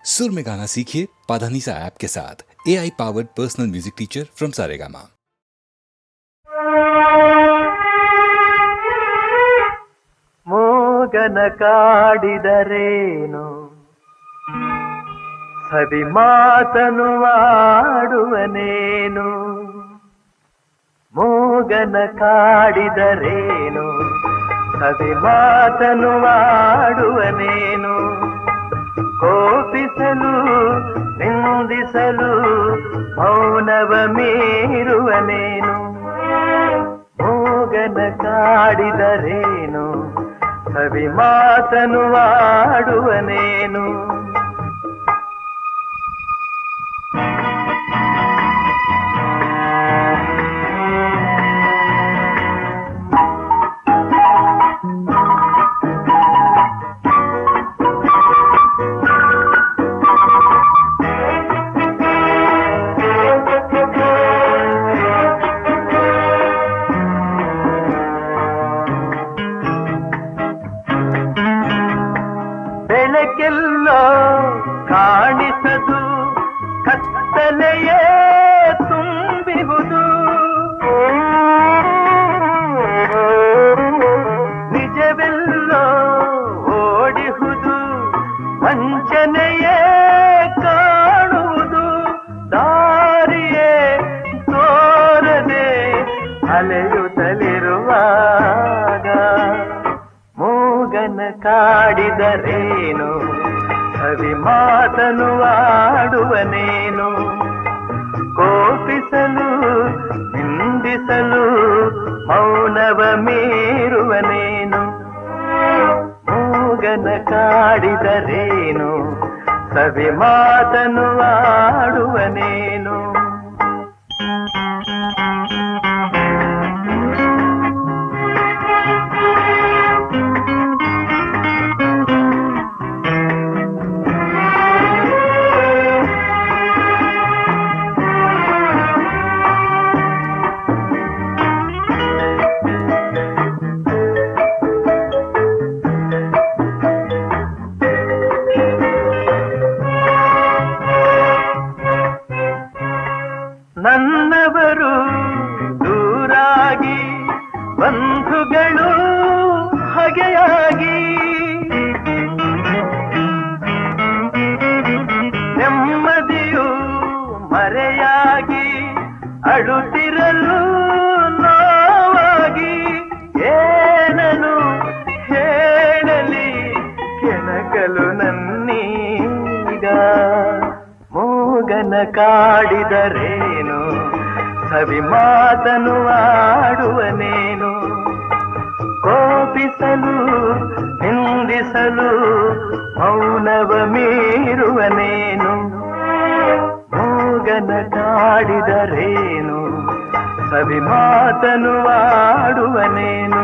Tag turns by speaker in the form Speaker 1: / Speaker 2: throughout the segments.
Speaker 1: सुर में गाना सीखिए पाधानीसा ऐप के साथ। AI powered personal music teacher from Saregama.
Speaker 2: ಮೂಗನ ಕಾಡಿದರೇನು ಸವಿ ಮಾತನು ಆಡುವನೇನು. ಮೂಗನ ಕಾಡಿದರೇನು ಸವಿ ಮಾತನು ಆಡುವನೇನು. ಕೋಪಿಸಲು ನಿಂದಿಸಲು ಮೌನವ ಮೀರುವನೇನು. ಮೂಗನ ಕಾಡಿದರೇನು ಸವಿ ಮಾತನು ಆಡುವನೇನು. ಬೆಳಕೆಲ್ಲೋ ಕಾಣಿಸದು ಕತ್ತಲೆಯೇ ತುಂಬಿಹುದು. ನಿಜವೆಲ್ಲೋ ಓಡಿಹುದು ವಂಚನೆಯೇ ಕಾಣುವುದು. ದಾರಿಯೇ ತೋರದೆ ಅಲೆಯುತ್ತಲಿರುವಾಗ ಮೂಗನ ಕಾಡಿದರೇನು ಸವಿ ಮಾತನು ಆಡುವನೇನು. ಕೋಪಿಸಲು ನಿಂದಿಸಲು ಮೌನವ ಮೀರುವನೇನು. ಮೂಗನ ಕಾಡಿದರೇನು ಸವಿ ಮಾತನು ಆಡುವನೇನು. ನನ್ನವರು ದೂರಾಗಿ ಬಂಧುಗಳು ಹಗೆಯಾಗಿ ನೆಮ್ಮದಿಯು ಮರೆಯಾಗಿ ಅಳುತ್ತಿರಲು ನೋವಾಗಿ ಏನನು ಹೇಳಲಿ ಕೆಣಕಲು ನನ್ನೀಗ. ಮೂಗನ ಕಾಡಿದರೇನು ಸವಿ ಮಾತನು ಆಡುವನೇನು. ಕೋಪಿಸಲು ನಿಂದಿಸಲು ಮೌನವ ಮೀರುವನೇನು. ಮೂಗನ ಕಾಡಿದರೇನು ಸವಿ ಮಾತನು ಆಡುವನೇನು.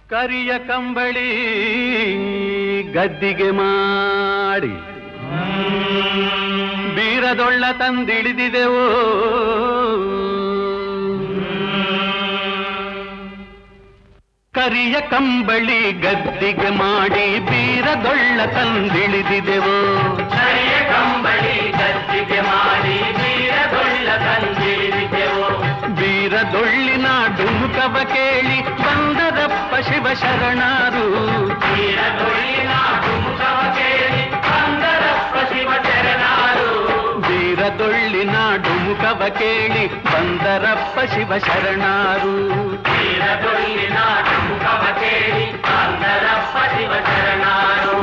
Speaker 2: ಕರಿಯ ಕಂಬಳಿ ಗದ್ದಿಗೆ ಮಾಡಿ ಬೀರದೊಳ್ಳ ತಂದಿಳಿದಿದೆವೋ ಕರಿಯ ಕಂಬಳಿ ಗದ್ದಿಗೆ ಮಾಡಿ ಬೀರದೊಳ್ಳ ತಂದಿಳಿದಿದೆವೋ ಕರಿಯ ಕಂಬಳಿ ಗದ್ದಿಗೆ ಮಾಡಿ ಬೀರದೊಳ್ಳ ತಂದಿಳಿದಿದೆವೋ ಬೀರದೊಳ್ಳಿನ ಡುಮುಕವ ಕೇಳಿ ಬಂದರಪ್ಪ ಶಿವ ಶರಣರು ಬೀರದೊಳ್ಳಿನ ಡುಮುಕವ ಕೇಳಿ ಬಂದರಪ್ಪ ಶಿವ ಶರಣರು ಬೀರದೊಳ್ಳಿನ ಡುಮುಕವ ಕೇಳಿ ಬಂದರಪ್ಪ ಶಿವ ಶರಣರು ಬೀರದೊಳ್ಳಿನ ಡುಮುಕವ ಕೇಳಿ ಬಂದರಪ್ಪ ಶಿವ ಶರಣರು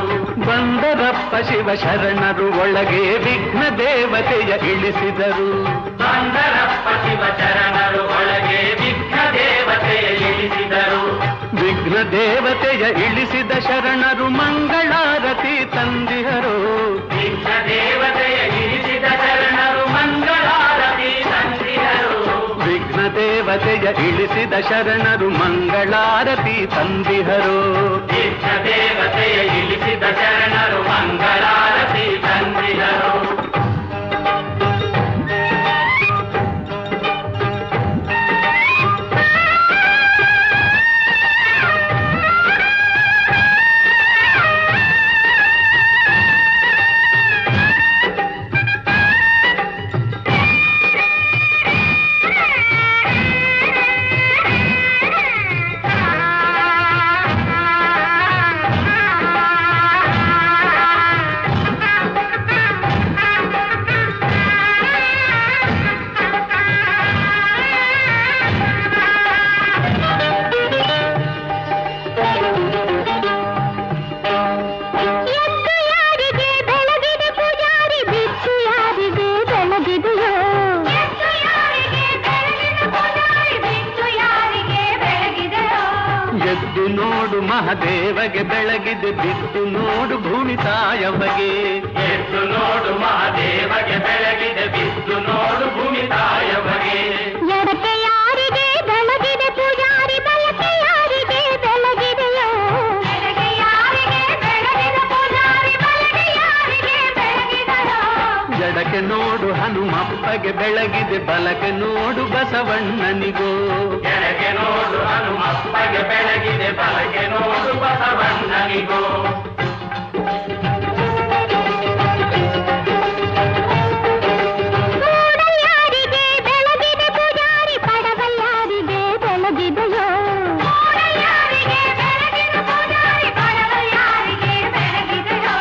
Speaker 2: ಬಂದರಪ್ಪ ಶಿವ ಶರಣರು ಒಳಗೆ ವಿಘ್ನ ದೇವತೆಯ ಇಳಿಸಿದರು ಬಂದರಪ್ಪ ಶಿವ ಶರಣರು ಒಳಗೆ ವಿಘ್ನ ದೇವತೆಯ ಇಳಿಸಿದರು ವಿಘ್ನ ದೇವತೆಯ ಇಳಿಸಿದ ಶರಣರು ಮಂಗಳಾರತಿ ತಂದಿಹರು ವಿಘ್ನ ದೇವತೆಯ ಇಳಿಸಿದ ಶರಣರು ಮಂಗಳಾರತಿ ತಂದಿಹರು ವಿಘ್ನ ದೇವತೆಯ ಇಳಿಸಿದ ಶರಣರು ಮಂಗಳಾರತಿ ತಂದಿಹರು ವಿಘ್ನ ದೇವತೆಯ ಇಳಿಸಿದ ಶರಣರು ಮಂಗಳಾರತಿ ತಂದಿಹರು ಮಹಾದೇವಗೆ ಬೆಳಗಿದೆ ಬಿದ್ದು ನೋಡು ಭೂಮಿ ತಾಯವ್ವಗೆ ಎದ್ದು ನೋಡು ಮಹಾದೇವಗೆ ಬೆಳಗಿದೆ ಬಿದ್ದು ನೋಡು ಭೂಮಿ ತಾಯವ್ವಗೆ
Speaker 3: ಎಡಕ್ಕೆ ಯಾರಿಗೆ ಬೆಳಗಿದೆ ಪೂಜಾರಿ ಬಲಕ್ಕೆ ಯಾರಿಗೆ ಬೆಳಗಿದೆಯೋ ಎಡಕ್ಕೆ ಯಾರಿಗೆ ಬೆಳಗಿದೆ ಪೂಜಾರಿ ಬಲಕ್ಕೆ ಯಾರಿಗೆ ಬೆಳಗಿದೆಯೋ
Speaker 2: ಎಡಕ್ಕೆ ನೋಡು ಹನುಮಪ್ಪಗೆ ಬೆಳಗಿದೆ ಬಲಕ್ಕೆ ನೋಡು ಬಸವಣ್ಣನಿಗೋ ಎಡಕ್ಕೆ ನೋಡು ಹನುಮಪ್ಪಗೆ ಬೆಳಗಿದೆ ಬಲಕ್ಕೆ ನೋಡು ಬಸವಣ್ಣನಿಗೋ
Speaker 3: ಯಾರಿಗೆ ಬೆಳಗಿದೆ ಪೂಜಾರಿ ಪಡವಲ್ಯಾರಿಗೆ ಬೆಳಗಿದೆಯೋ ಯಾರಿಗೆ ಬೆಳಗಿದೆ ಪೂಜಾರಿ ಪಡವಲ್ಯಾರಿಗೆ ಬೆಳಗಿದೆಯೋ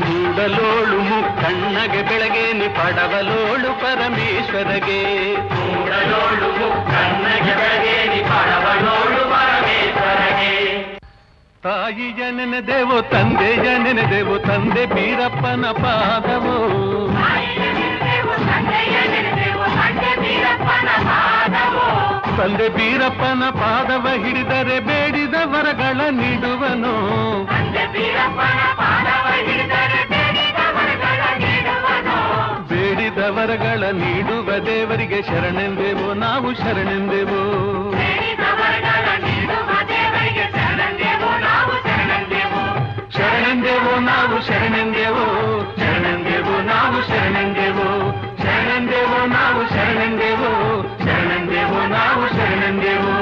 Speaker 2: ಮೂಡಲೋಳು ಮುಕ್ಕಣ್ಣಗೆ ಬೆಳಗೇನಿ ಪಡವಲೋಳು ಪರಮೇಶ್ವರಗೆ ಮೂಡಲೋಳು ಮುಕ್ಕಣ್ಣಗೆ ಬೆಳಗೇನಿ ಪಡವಲೋಳು ಪರಮೇಶ್ವರಗೆ ತಾಯಿಯ ನೆನೆದೆವೋ ತಂದೆಯ ನೆನೆದೆವೋ ತಂದೆ ಬೀರಪ್ಪನ ಪಾದವೋ ತಂದೆ ಬೀರಪ್ಪನ ಪಾದವ ಹಿಡಿದರೆ ಬೇಡಿದ ವರಗಳ ನೀಡುವನು ಬೇಡಿದ ವರಗಳ ನೀಡುವ ದೇವರಿಗೆ ಶರಣೆಂದೆವೋ ನಾವು ಶರಣೆಂದೆವೋ ಶರಣೆಂದೆವೋ ನಾವು ಶರಣೆಂದೆವೋ ಶರಣೆಂದೆವೋ ನಾವು ಶರಣೆಂದೆವೋ ಶರಣೆಂದೆವೋ ನಾವು ಶರಣೆಂದೆವೋ ಶರಣೆಂದೆವೋ ನಾವು ಶರಣೆಂದೆವೋ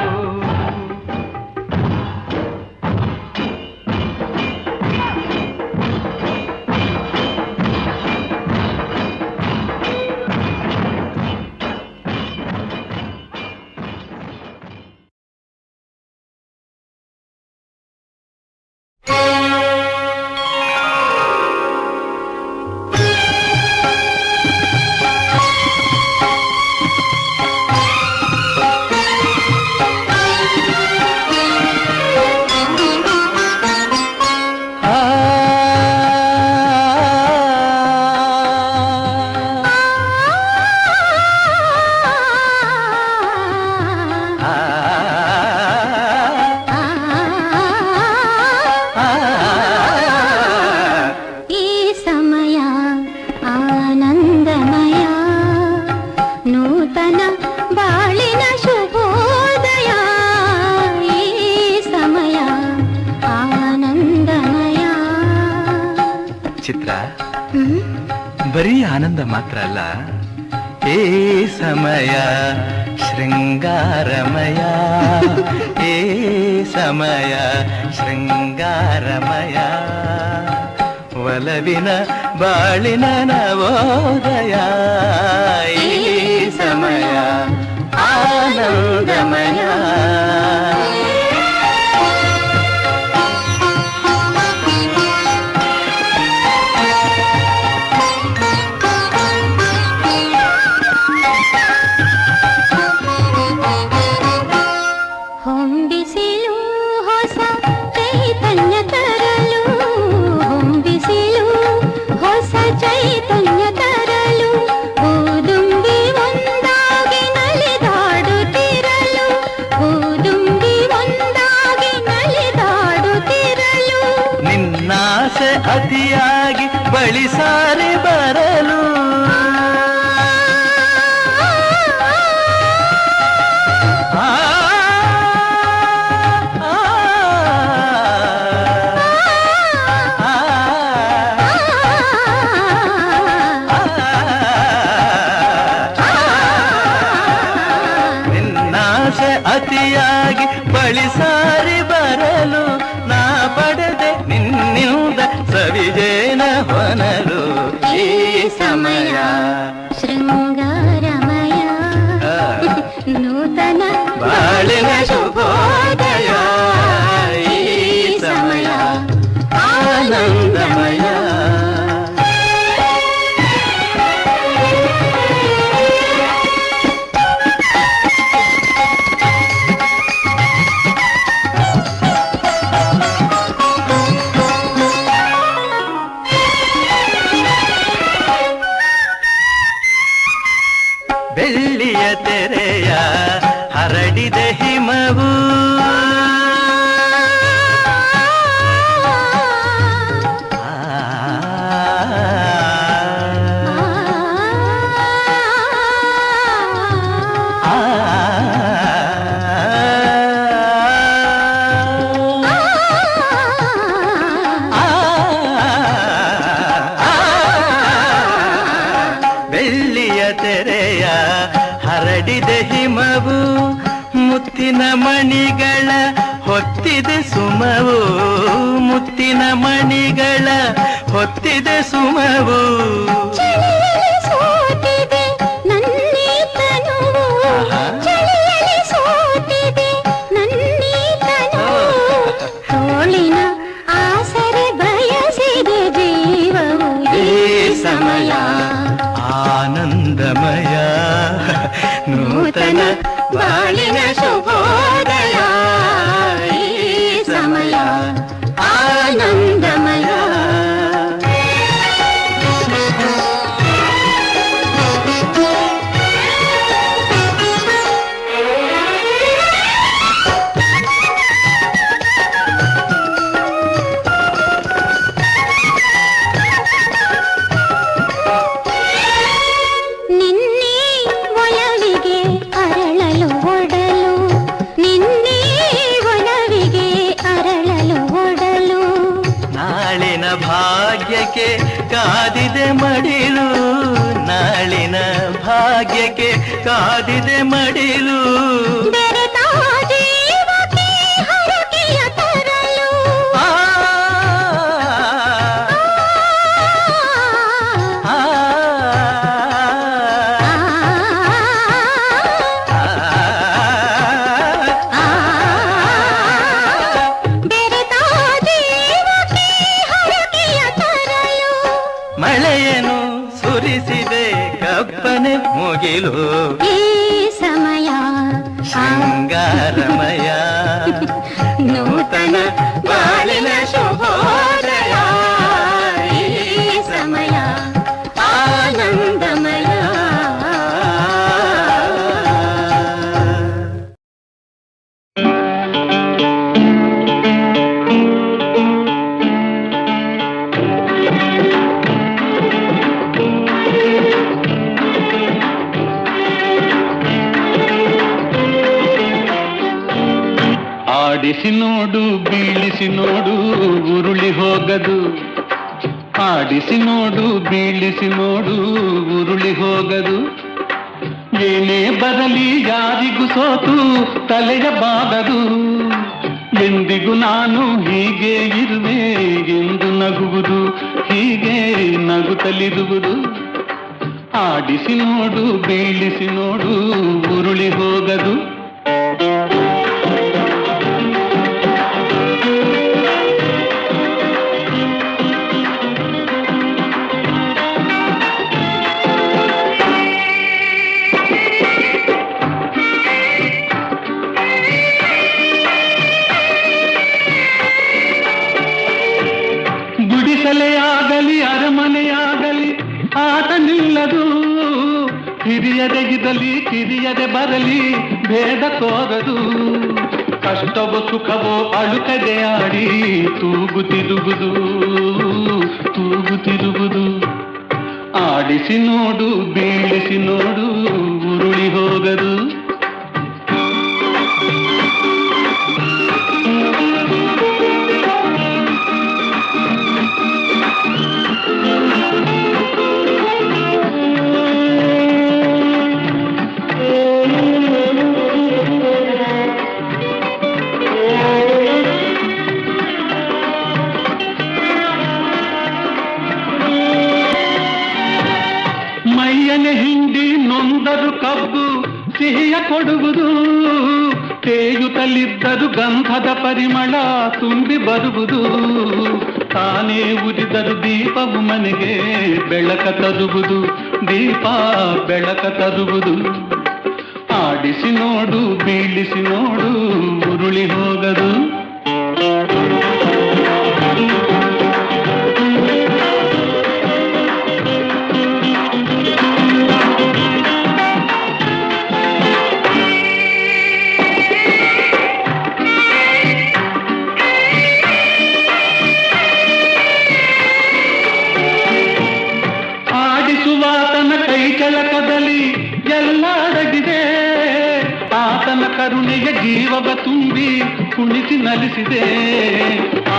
Speaker 2: ಬರೀ ಆನಂದ ಮಾತ್ರ ಅಲ್ಲ, ಏ ಸಮಯ ಶೃಂಗಾರಮಯ, ಏ ಸಮಯ ಶೃಂಗಾರಮಯ, ಒಲವಿನ ಬಾಳಿನ ನವೋದಯ, ಈ ಸಮಯ ಆನಂದಮಯ.
Speaker 3: ಹೊಂಬಿಸಿಲು ಹೊಸ ಚೈತನ್ಯ ತರಲು, ಹೊಂಬಿಸಿಲು ಹೊಸ ಚೈತನ್ಯ ತರಲು, ಊದುಂಬಿ ಒಂದಾಗಿ ನಲಿದಾಡುತ್ತಿರಲು, ಊದುಂಬಿ ಒಂದಾಗಿ ನಲಿದಾಡುತ್ತಿರಲು,
Speaker 2: ನಿನ್ನಾಸೆ ಅತಿಯಾಗಿ ಬಳಿ ಸಾರಿ ಬರಲು, ಅತಿಯಾಗಿ ಬಳಿ ಸಾರಿ ಬರಲು, ನಾ ಪಡೆದೆ ನಿನ್ನಿಂದ ಸವಿಜೇನ ಹೊನಲು, ಈ ಸಮಯ
Speaker 3: ಶೃಂಗಾರಮಯ, ನೂತನ
Speaker 2: ಬಾಳಿನ ಶುಭೋದಯ, ಈ ಸಮಯ ಆನಂದಮಯ. ಬೆಳ್ಳಿಯ ತೆರೆಯ ಹರಡಿದ ಹಿಮವು, ಬೆಳ್ಳಿಯ ತೆರೆಯ ಹರಡಿದ ಹಿಮವು, ಮುತ್ತಿನ ಮಣಿಗಳ ಹೊತ್ತಿದೆ ಸುಮವು, ಮುತ್ತಿನ ಮಣಿಗಳ ಹೊತ್ತಿದೆ ಸುಮವು,
Speaker 3: ಚಳಿಯಲ್ಲಿ ಸೋತಿದೆ ನನ್ನೀ ತನುವು, ಚಳಿಯಲ್ಲಿ ಸೋತಿದೆ ನನ್ನೀ ತನುವು, ತೋಳಿನ ಆಸರೆ ಬಯಸಿದೆ ಜೀವವು, ಈ ಸಮಯ
Speaker 2: ಆನಂದಮಯ, ನೂತನ ಬಾಳಿನ ಶುಭೋದಯ, ಈ ಸಮಯ ಆನಂದಮಯ.
Speaker 3: ನಿನ್ನೆ ಒಲವಿಗೆ ಅರಳಲು ಒಡಲು, ನಿನ್ನೆ ಒಲವಿಗೆ ಅರಳಲು ಒಡಲು,
Speaker 2: ನಾಳಿನ ಭಾಗ್ಯಕ್ಕೆ ಕಾದಿದೆ ಮಡಿಲು, ನಾಳಿನ ಭಾಗ್ಯಕ್ಕೆ ಕಾದಿದೆ ಮಡಿಲು,
Speaker 3: ಬೆರೆತ ಜೀವಕ್ಕೆ ಹರಕೆಯ ತರಲು, ಬೆರೆತ ಜೀವಕ್ಕೆ ಹರಕೆಯ ತರಲು,
Speaker 2: ಮಳೆಯನ್ನು ಸುರಿಸಿದೆ ಕಪ್ಪನೆ ಮುಗಿಲು,
Speaker 3: ಈ ಸಮಯ
Speaker 2: ಶೃಂಗಾರಮಯ,
Speaker 3: ನೂತನ ಬಾಳಿನ ಶುಭೋದಯ, ಈ ಸಮಯ ಆನಂದಮಯ.
Speaker 2: ಆಡಿಸಿ ನೋಡು, ಬೀಳಿಸಿ ನೋಡು, ಉರುಳಿ ಹೋಗದು, ಆಡಿಸಿ ನೋಡು ಬೀಳಿಸಿ ನೋಡು ಉರುಳಿ ಹೋಗದು. ಏನೇ ಬರಲಿ ಯಾರಿಗೂ ಸೋತು ತಲೆಯ ಬಾಗದು. ಎಂದಿಗೂ ನಾನು ಹೀಗೆ ಇರುವೆ ಎಂದು ನಗುವುದು, ಹೀಗೆ ನಗುತ್ತಲಿರುವುದು. ಆಡಿಸಿ ನೋಡು ಬೀಳಿಸಿ ನೋಡು ಉರುಳಿ ಹೋಗದು. ಗುಡಿಸಲೆಯಾಗಲಿ ಅರಮನೆಯಾಗಲಿ ಆಟ ನಿಲ್ಲದು. ಹಿರಿಯದೆಗಿದಲಿ ಕಿರಿಯದೆ ಬರಲಿ ಭೇದ ತೋರದು. ಕಷ್ಟವೋ ಸುಖವೋ ಅಳುಕದೆ ಆಡಿ ತೂಗುತ್ತಿರುವುದು, ತೂಗುತ್ತಿರುವುದು. ಆಡಿಸಿ ನೋಡು ಬೀಳಿಸಿ ನೋಡು ಉರುಳಿ ಹೋಗದು. ಮೈಯನೆ ಹಿಂಡಿ ನೊಂದರು ಕಬ್ಬು ಸಿಹಿಯ ಕೊಡುವುದು. ತೇಯುತ್ತಲಿದ್ದರು ಗಂಧದ ಪರಿಮಳ ತುಂಬಿ ಬರುವುದು. ತಾನೇ ಉರಿದರು ದೀಪವು ಮನೆಗೆ ಬೆಳಕ ತರುವುದು, ದೀಪ ಬೆಳಕ ತರುವುದು. ಆಡಿಸಿ ನೋಡು ಬೀಳಿಸಿ ನೋಡು ಉರುಳಿ ಹೋಗದು. ಆಡಿಸುವಾತನ ಕೈ ಕೆಳಕದಲ್ಲಿ ಎಲ್ಲ ಅಡಗಿದೆ. ಆತನ ಕರುಣೆಯ ಜೀವವ ತುಂಬಿ ಕುಣಿಸಿ ನಲಿಸಿದೆ.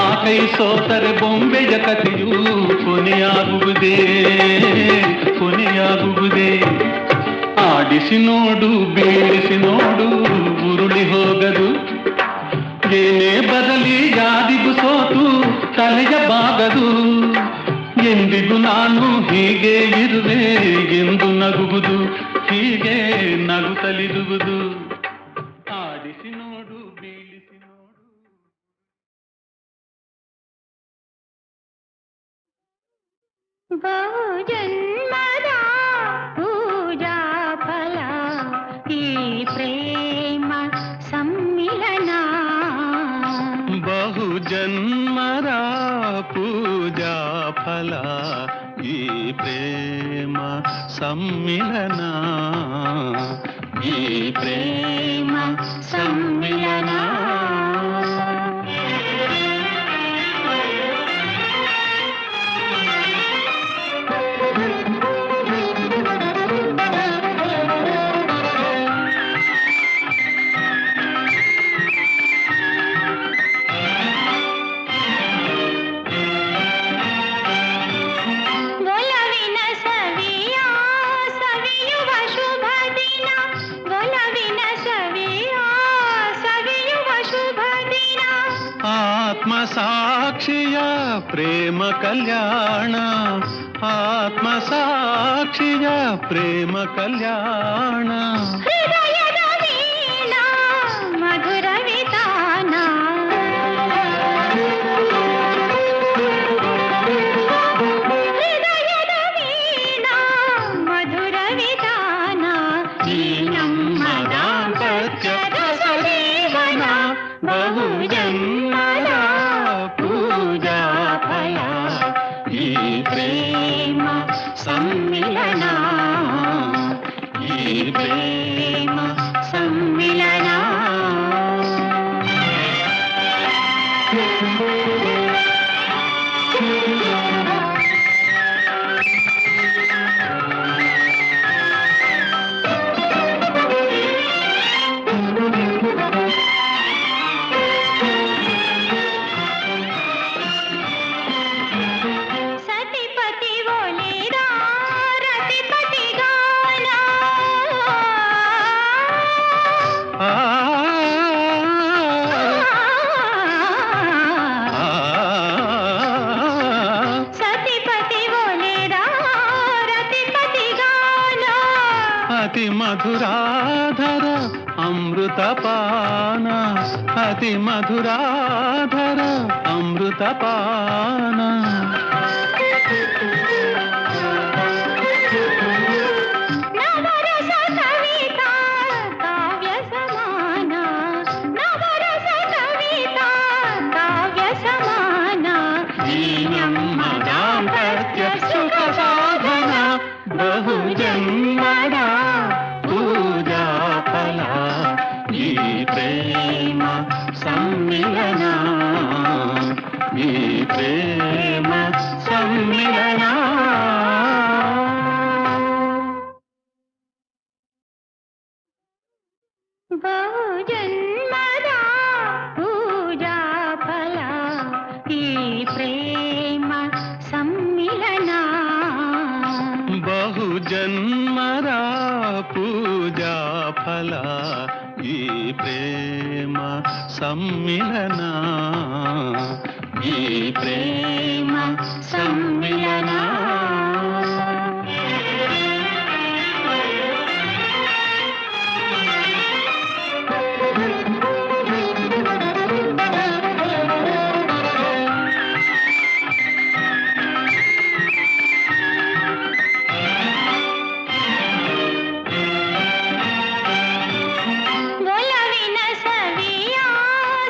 Speaker 2: ಆ ಕೈ ಸೋತರೆ ಬೊಂಬೆಯ ಕಥೆಯು ಕೊನೆಯಾಗುವುದೇ, ಕೊನೆಯಾಗುವುದೇ. ಆಡಿಸಿ ನೋಡು ಬೀಳಿಸಿ ನೋಡು ಉರುಳಿ ಹೋಗದು. ಏನೇ ಬರಲಿ ಯಾರಿಗೂ ಸೋತು ತಲೆಯ ಬಾಗದು. ಎಂದಿಗೂ ನಾನು ಹೀಗೆ ಇರುವೆ ಎಂದು ನಗುವುದು, ಹೀಗೆ ನಗುತ್ತಲಿರುವುದು. ಆಡಿಸಿ ನೋಡು ಬೀಳಿಸಿ ನೋಡು.
Speaker 3: ಬಹುಜನ್ಮದ ಪೂಜಾ ಫಲ ಈ ಪ್ರೇಮ ಸಮ್ಮಿಲನ.
Speaker 2: ಬಹುಜನ್ಮದ ಪೂಜಾ ಫಲ ಈ ಪ್ರೇಮ ಸಮ್ಮಿಲನ, ಈ ಪ್ರೇಮ ಸಮ್ಮಿಲನ.
Speaker 3: ಒಲವಿನ ಸವಿಯ ಸವಿಯುವ ಶುಭ ದಿನ, ಒಲವಿನ ಸವಿಯ ಸವಿಯುವ ಶುಭ ದಿನ.
Speaker 2: ಆತ್ಮ ಸಾಕ್ಷಿಯ ಪ್ರೇಮ ಕಲ್ಯಾಣ, ಆತ್ಮ ಸಾಕ್ಷಿಯ ಪ್ರೇಮ ಕಲ್ಯಾಣ.
Speaker 3: ಹೃದಯದ ವೀಣಾ ಮಧುರ ವಿತಾನ, ಹೃದಯದ ವೀಣಾ ಮಧುರ ವಿತಾನ. ಈ ನಮ್ಮ ದಾಂಪತ್ಯದ ಸದೇವನ ಬಹುಜನ್ಮದ ಪೂಜಾ ಫಲ ಈ ಪ್ರೇಮ ಸಮ್ಮಿಲನ, ಈ ಪ್ರೇಮ ಸಮ್ಮಿಲನ.
Speaker 2: అతి మధురాధర అమృతపాన అతి మధురాధర అమృతపాన
Speaker 3: నవరస కవిత కావ్య సమాన నవరస కవిత కావ్య సమాన
Speaker 2: దీనమ్మ దాంపత్య సుఖ సాధన బహుజన్మద పూజా ఫల ఈ ప్రేమ సమ్మిలన ఈ ప్రేమ సమ్మిలన
Speaker 3: బహుజన్మద పూజా ఫల ఈ ప్రేమ సమ్మిలన
Speaker 2: బహుజన్మరా పూజా ఫల ఈ ప్రేమ సమ్మిలన ఈ ప్రేమ సమ్మిలన
Speaker 3: ಒಲವಿನ ಸವಿಯ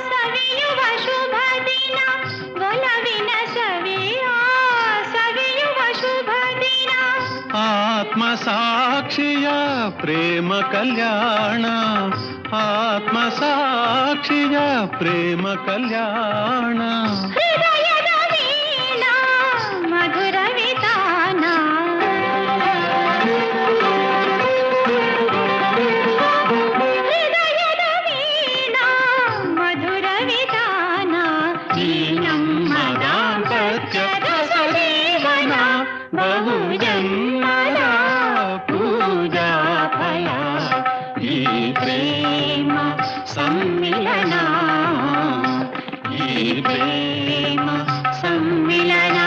Speaker 3: ಸವಿಯುವ ಶುಭ ದಿನ ಒಲವಿನ ಸವಿಯ ಸವಿಯುವ ಶುಭ ದಿನ
Speaker 2: ಆತ್ಮ ಸಾಕ್ಷಿಯ ಪ್ರೇಮ ಕಲ್ಯಾಣ ಆತ್ಮ ಸಾಕ್ಷಿಯ ಪ್ರೇಮ ಕಲ್ಯಾಣ
Speaker 3: ಹೃದಯದ ವೀಣಾ ಮಧುರ ವಿತಾನ ಹೃದಯದ ವೀಣಾ ಮಧುರ ವಿತಾನ
Speaker 2: ದೀನಮ್ಮ ದಾಂಪತ್ಯದ ಸದೇವನ ಬಹುಜನ್ಮದ ಪೂಜಾ ಫಲ ಈ ಪ್ರೇಮ ಸಮ್ಮಿಲನ ಈ ಪ್ರೇಮ ಸಮ್ಮಿಲನ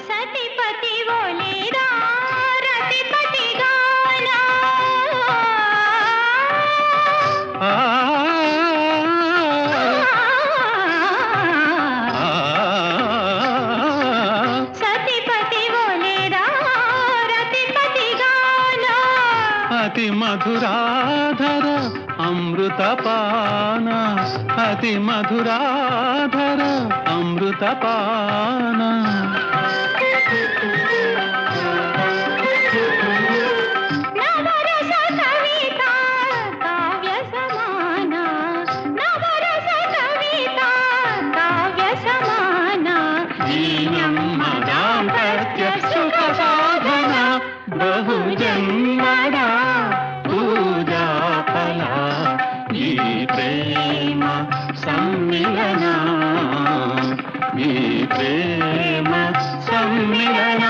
Speaker 3: ಸತಿಪತಿ ಒಲಿದ ರತಿಪತಿ ಗಾನ
Speaker 2: ಆ ಆ
Speaker 3: ಸತಿಪತಿ ಒಲಿದ ರತಿಪತಿ ಗಾನ
Speaker 2: ಅತಿ ಮಧುರಾಧರ ಅಮೃತಪಾನ ಅತಿ ಮಧುರಾಧರ ಅಮೃತಪಾನ
Speaker 3: ನವರಸ ಕವಿತ ಕಾವ್ಯ ಸಮಾನ ನವರಸ ಕವಿತ ಕಾವ್ಯ ಸಮಾನ
Speaker 2: ದೀನಮ್ಮ ದಾಂಪತ್ಯ ಸುಖ ಸಾಧನ ಬಹುಜನ್ಮದ ಪೂಜಾ ಫಲ ಈ ಪ್ರೇಮ ಸಮ್ಮಿಲನ ಈ ಪ್ರೇಮ ಸಮ್ಮಿಲನ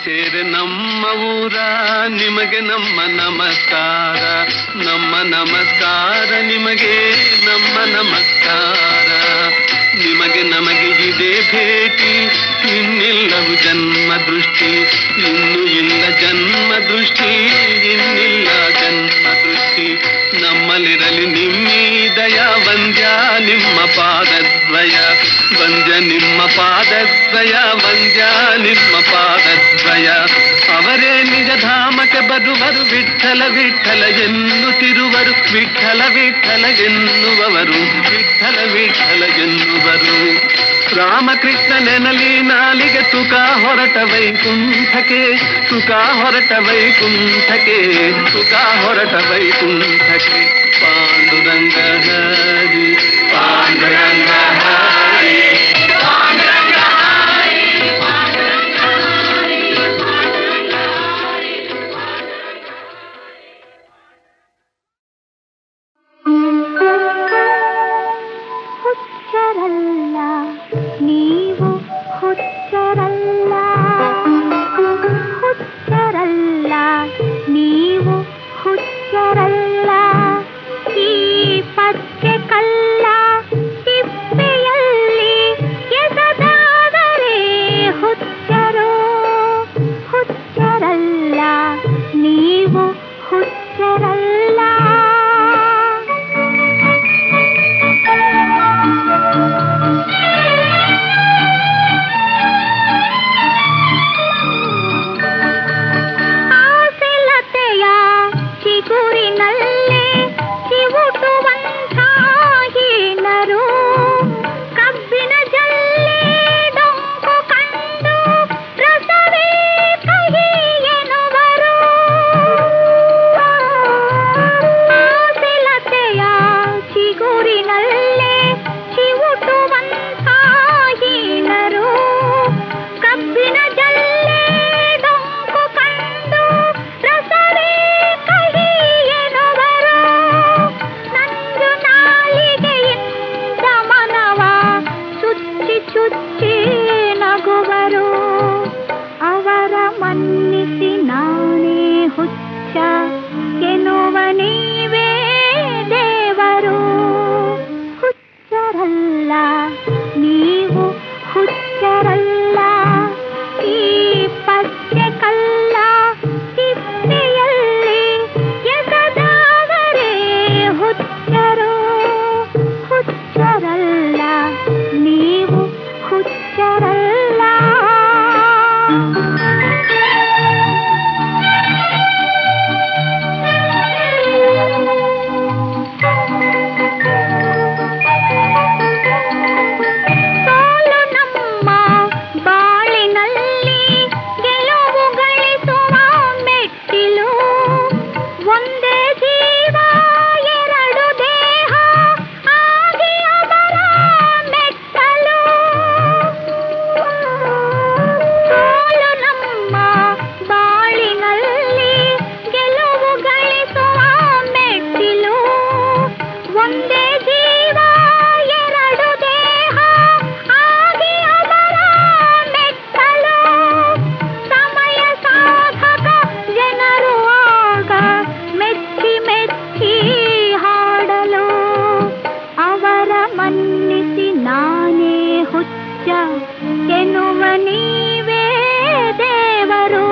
Speaker 2: ಸೇರೆ ನಮ್ಮ ಊರ ನಿಮಗೆ ನಮ್ಮ ನಮಸ್ಕಾರ, ನಮ್ಮ ನಮಸ್ಕಾರ ನಿಮಗೆ ನಮ್ಮ ನಮಸ್ಕಾರ. ನಿಮಗೆ ನಮಗೆ ಇದೆ ಭೇಟಿ, ಇನ್ನಿಲ್ಲವು ಜನ್ಮ ದೃಷ್ಟಿ, ಇನ್ನು ಇಲ್ಲ ಜನ್ಮ ದೃಷ್ಟಿ, ಇನ್ನಿಲ್ಲ ಜನ್ಮ ದೃಷ್ಟಿ. ನಮ್ಮಲ್ಲಿರಲಿ ನಿಮ್ಮೀ ದಯ, ವಂದ್ಯ ನಿಮ್ಮ ಪಾದದ್ವಯ, ವಂದ್ಯ ನಿಮ್ಮ ಪಾದದ್ವಯ, ವಂದ್ಯ ನಿಮ್ಮ ಪಾದದ್ವಯ. ಅವರೇ ನಿಜ ಧಾಮಕ್ಕೆ ಬರುವರು, ವಿಠಲ ವಿಠಲ ಎನ್ನುತ್ತಿರುವರು, ವಿಠಲ ವಿಠಲ ಎನ್ನುವವರು, ವಿಠಲ ವಿಠಲ ಎನ್ನುವರು. ರಾಮಕೃಷ್ಣ ನೆನಲಿ ನಾಲಿಗೆ ಸುಖ ಹೊರಟ ವೈಕುಂಠಕ್ಕೆ, ಸುಖ ಹೊರಟ ವೈಕುಂಠಕ್ಕೆ, ಸುಖ ಹೊರಟ ವೈಕುಂಠಕ್ಕೆ. ಪಾಂಡುರಂಗ ಹರಿ, ಪಾಂಡುರಂಗ ಹರಿ, ಪಾಂಡುರಂಗ ಹರಿ, ಪಾಂಡುರಂಗ ಹರಿ, ಪಾಂಡುರಂಗ ಹರಿ.
Speaker 3: ಹುಚ್ಚರಲ್ಲ ನೀವು, ಹುಚ್ಚರಲ್ಲ, ಹುಚ್ಚರಲ್ಲ ನೀವು, ಹುಚ್ಚರಲ್ಲ. ಈ ಪಚ್ಚೆ ಕಲ್ಲ ತಿಪ್ಪೆಯಲ್ಲಿ ಎಸೆದಾದರೆ ಹುಚ್ಚರು, ಹುಚ್ಚರಲ್ಲ ನೀವು, ಹುಚ್ಚರಲ್ಲ. ಆಸೆಲತೆಯ ಚಿಗುರಿನಲ್ಲೇ ಚಿವುಟುವಂಥ ಹೀನರು, ಕಬ್ಬಿನ ಜಲ್ಲೆ ಡೊಂಕು ಕಂಡು ರಸವೇ ಕಹಿ ಎನ್ನುವರು. ಆಸೆಲತೆಯ ಚಿಗುರಿನಲ್ಲೇ ಚಿವುಟುವಂಥ ಹೀನರು, ಕಬ್ಬಿನ ಜಲ್ಲೆ ಡೊಂಕು ಕಂಡು ರಸವೇ ಕಹಿ ಎನ್ನುವರು. ನಂದು ನಾಲಿಗೆಯಿಂದ ಮನವ ಚುಚ್ಚಿ ಚುಚ್ಚಿ ನಗುವರು. ಅವರ ಮನ್ನಿಸಿ ನಾನೇ ಹುಚ್ಚ ಎನ್ನುವ ನೀವೇ ದೇವರು. ಹುಚ್ಚರಲ್ಲ ನೀವು, ಹುಚ್ಚರಲ್ಲ. ಈ ಪಚ್ಚೆ ಕಲ್ಲ ತಿಪ್ಪೆಯಲ್ಲಿ ಎಸೆದಾದರೆ ಹುಚ್ಚರು, ಹುಚ್ಚರಲ್ಲ ನೀವು, ಹುಚ್ಚರಲ್ಲ. ಸೋಲು ನಮ್ಮ ಬಾಳಿನಲ್ಲಿ ಗೆಲುವು ಗಳಿಸುವ ಮೆಟ್ಟಿಲು. ಒಂದೇ ಜೀವ ಎರಡು ದೇಹ ಆಗಿ ಅವರ ಮೆಟ್ಟಲು. ಸೋಲು ನಮ್ಮ ಬಾಳಿನಲ್ಲಿ ಗೆಲುವು ಗಳಿಸುವ ಮೆಟ್ಟಿಲು. ಒಂದೇ ಜೀವ ಎರಡು ದೇಹ ಆಗಿ ಅವರ ಮೆಟ್ಟಲು. ಸಮಯ ಸಾಧಕ ಜನರು ಆಗ ಮೆಚ್ಚಿ ಮೆಚ್ಚಿ ಹಾಡಲು. ಅವರ ಮನ್ನಿಸಿ ನಾನೇ ಹುಚ್ಚ ಎನ್ನುವ ನೀವೇ ದೇವರು.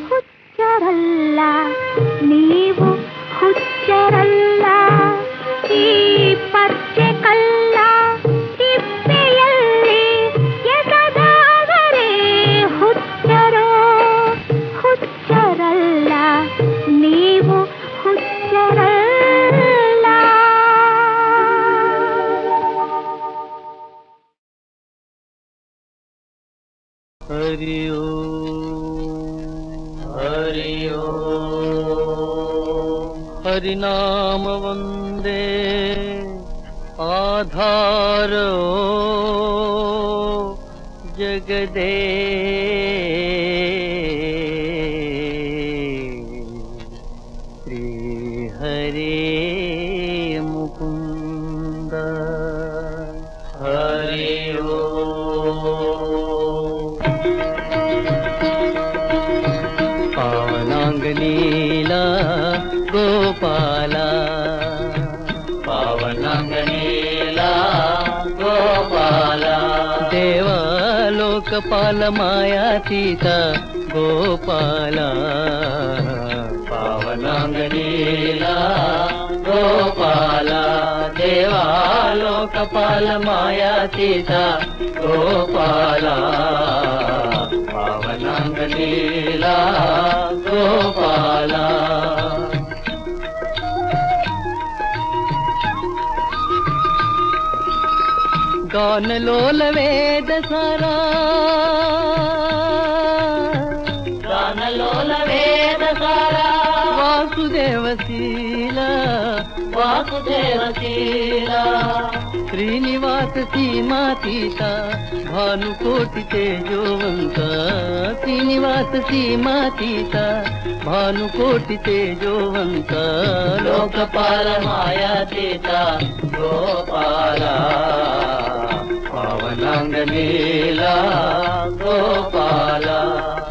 Speaker 3: ಹುಚ್ಚರಲ್ಲ ನೀವು, ಹುಚ್ಚರಲ್ಲ. ಈ ಪಚ್ಚೆ ಕಲ್ಲ ತಿಪ್ಪೆಯಲ್ಲಿ ಎಸೆದಾದರೆ ಹುಚ್ಚರು, ಹುಚ್ಚರಲ್ಲ ನೀವು, ಹುಚ್ಚರಲ್ಲ.
Speaker 2: ಹರಿ ಹರಿನಾಮ ಒಂದೇ ಆಧಾರೋ ಜಗದೇ. ಶ್ರೀ ಹರೇ ಮುಕುಂದ ಹರಿ ಓ.
Speaker 4: పావనాంగనీలా గోపాల పావనాంగనీలా గోపాల దేవాలోకపాల మాయాతీత గోపాల పావనాంగనీలా గోపాల దేవాలోకపాల మాయాతీత గోపాల పావనాంగనీలా గోపాల గానలోల వేద సారా గానలోల వేద సారా వాసుదేవశీల వాసుదేవశీల శ్రీనివాస సీమాతీత భానుకోటి తేజోవంత శ్రీనివాస సీమాతీత భానుకోటి తేజోవంత లోకపాల మాయాతీత గోపాల పావనాంగనీలా గోపాల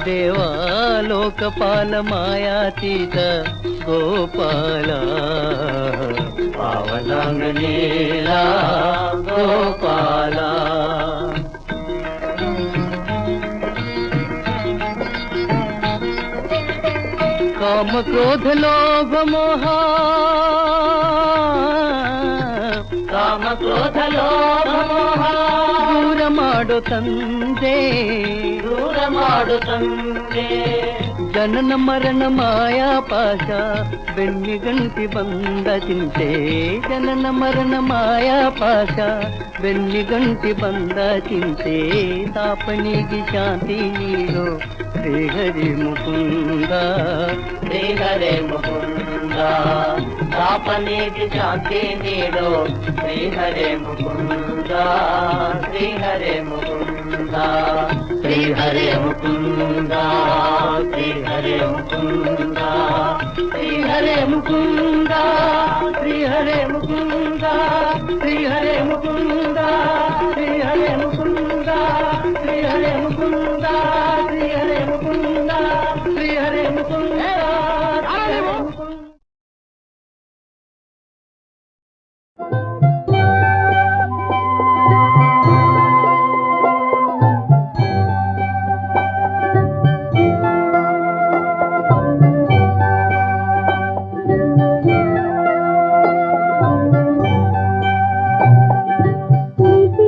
Speaker 4: దేవాలోకపాల మాయాతీత గోపాల పావనాంగనీలా గోపాల కామ క్రోధ లోభ మోహ ಕಾಮ ಕ್ರೋಧ ಲೋಭ ಮೋಹ ದೂರ ಮಾಡು ತಂದೆ ದೂರ ಮಾಡು ತಂದೆ ಜನನ ಮರಣ ಮಾಯಾ ಪಾಶ ಬೆನ್ನಿ ಗಂಟಿ ಬಂದ ಚಿಂತೆ ಜನನ ಮರಣ ಮಾಯಾ ಪಾಶ ಬೆನ್ನಿ ಗಂಟಿ ಬಂದ ಚಿಂತೆ ತಾಪನಿಗೆ ಶಾಂತಿ ನೀಡು ಶ್ರೀಹರಿ ಮುಕುಂದ ಶ್ರೀಹರಿ ಮುಕುಂದ ತಾಪನಿಗೆ ಶಾಂತಿ ನೀಡು ಶ್ರೀಹರಿ ಮುಕುಂದ ಶ್ರೀಹರಿ ಮುಕುಂದ ಶ್ರೀಹರಿ ಮುಕುಂದ ಶ್ರೀಹರಿ ಮುಕುಂದ ಶ್ರೀಹರಿ ಮುಕುಂದ ಶ್ರೀಹರಿ ಮುಕುಂದ ಶ್ರೀಹರಿ ಮುಕುಂದ ಶ್ರೀಹರಿ ಮುಕುಂದ ಶ್ರೀಹರಿ ಮುಕುಂದ ಶ್ರೀಹರಿ ಮುಕುಂದ ಶ್ರೀಹರಿ ಮುಕುಂದ
Speaker 3: నీకు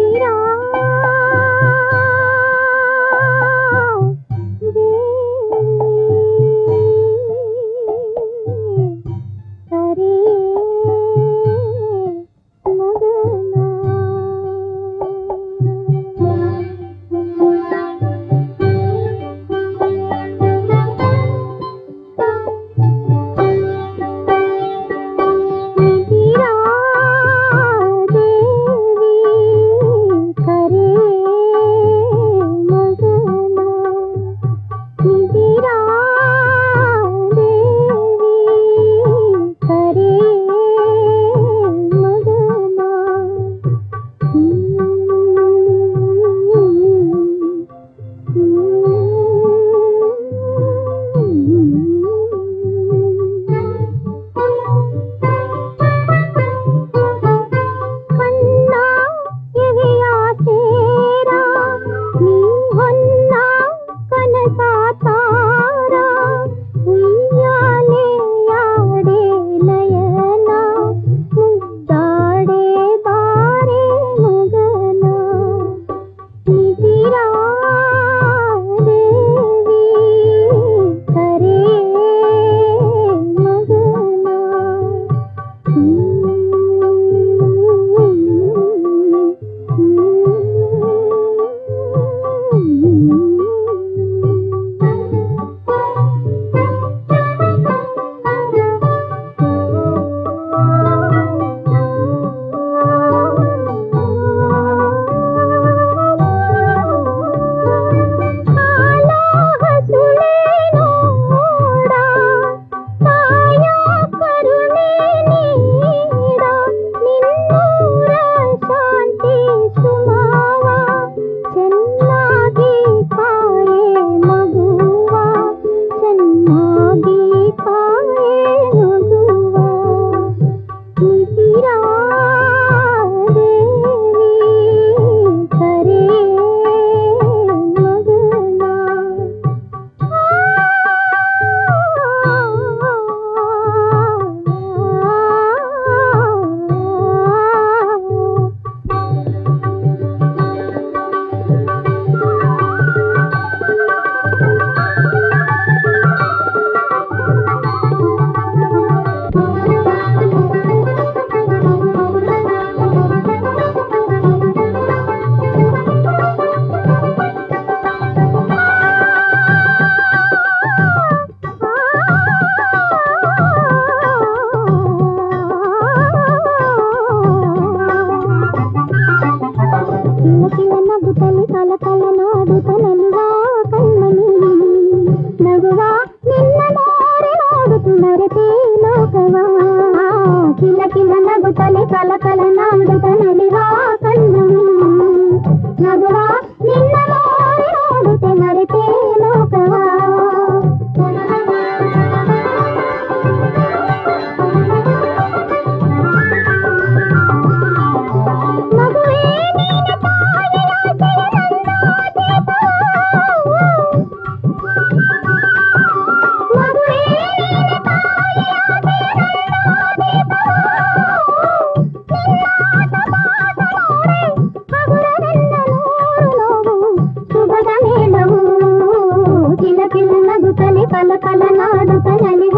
Speaker 3: ಕಿಲ ನಗುತ್ತಲೆ ಕಲ ಕಲ ನಾಡುತ್ತ ನಲಿವಾ ಕಣ್ಣು ನಗುವ ನಿನ್ನ ನೋಡಿ ನೋಡುತ್ತೆ ಮರೆತೇ ಲೋಕವಾ ಮಗುವೇ ನೀನ ಶುಭದ ಮೇಳವು ಕಿಲ ಕಿಲ ನಗುತ್ತಲೆ ಕಲ ಕಲ ನಾಡುತ್ತ ನಲಿವ